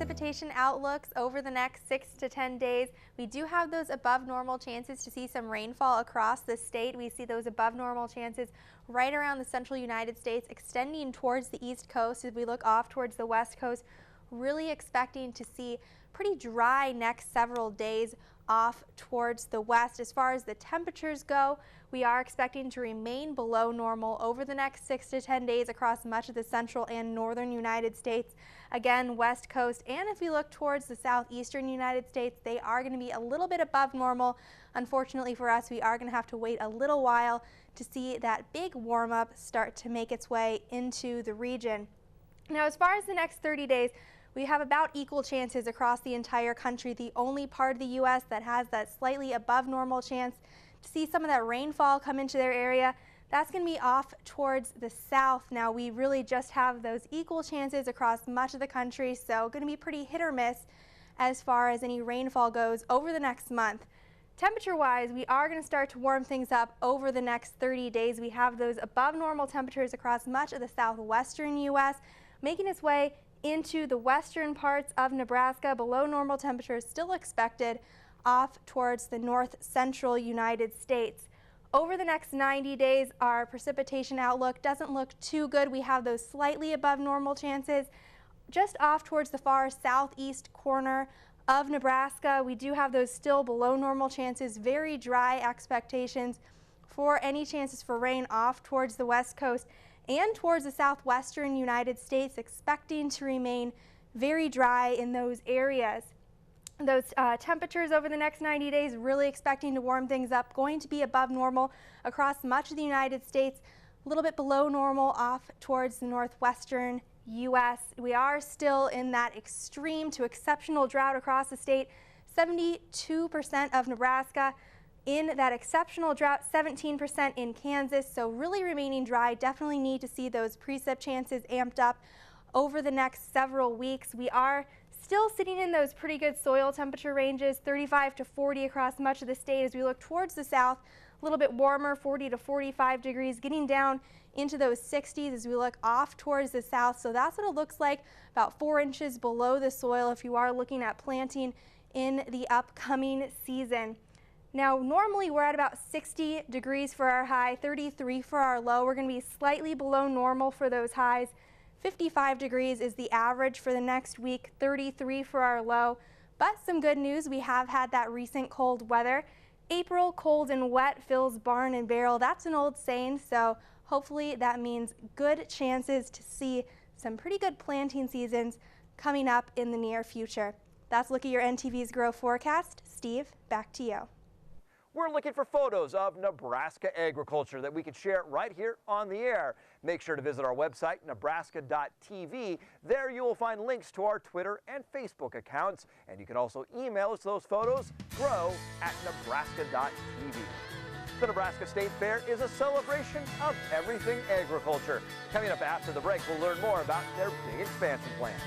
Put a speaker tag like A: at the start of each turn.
A: precipitation outlooks over the next 6 to 10 days. We do have those above normal chances to see some rainfall across the state. We see those above normal chances right around the central United States, extending towards the east coast as we look off towards the west coast. Really expecting to see pretty dry next several days off towards the west. As far as the temperatures go, we are expecting to remain below normal over the next 6 to 10 days across much of the central and northern United States. Again, west coast, and if we look towards the southeastern United States, they are going to be a little bit above normal. Unfortunately for us, we are going to have to wait a little while to see that big warm up start to make its way into the region. Now, as far as the next 30 days, we have about equal chances across the entire country. The only part of the U.S. that has that slightly above normal chance to see some of that rainfall come into their area, that's going to be off towards the south. Now, we really just have those equal chances across much of the country, so going to be pretty hit or miss as far as any rainfall goes over the next month. Temperature-wise, we are going to start to warm things up over the next 30 days. We have those above normal temperatures across much of the southwestern U.S., making its way into the western parts of Nebraska. Below normal temperatures still expected off towards the north central United States. Over the next 90 days, our precipitation outlook doesn't look too good. We have those slightly above normal chances just off towards the far southeast corner of Nebraska. We do have those still below normal chances, very dry expectations for any chances for rain off towards the west coast and towards the southwestern United States, expecting to remain very dry in those areas. Those temperatures over the next 90 days, really expecting to warm things up, going to be above normal across much of the United States, a little bit below normal off towards the northwestern U.S. We are still in that extreme to exceptional drought across the state. 72% of Nebraska in that exceptional drought, 17% in Kansas, so really remaining dry. Definitely need to see those precip chances amped up over the next several weeks. We are still sitting in those pretty good soil temperature ranges, 35 to 40 across much of the state. As we look towards the south, a little bit warmer, 40 to 45 degrees, getting down into those 60s as we look off towards the south. So that's what it looks like, about 4 inches below the soil if you are looking at planting in the upcoming season. Now, normally we're at about 60 degrees for our high, 33 for our low. We're going to be slightly below normal for those highs. 55 degrees is the average for the next week, 33 for our low. But some good news, we have had that recent cold weather. April cold and wet fills barn and barrel. That's an old saying, so hopefully that means good chances to see some pretty good planting seasons coming up in the near future. That's a look at your NTV's Grow Forecast. Steve, back to you.
B: We're looking for photos of Nebraska agriculture that we can share right here on the air. Make sure to visit our website, nebraska.tv. There you will find links to our Twitter and Facebook accounts, and you can also email us those photos, grow@nebraska.tv. The Nebraska State Fair is a celebration of everything agriculture. Coming up after the break, we'll learn more about their big expansion plan.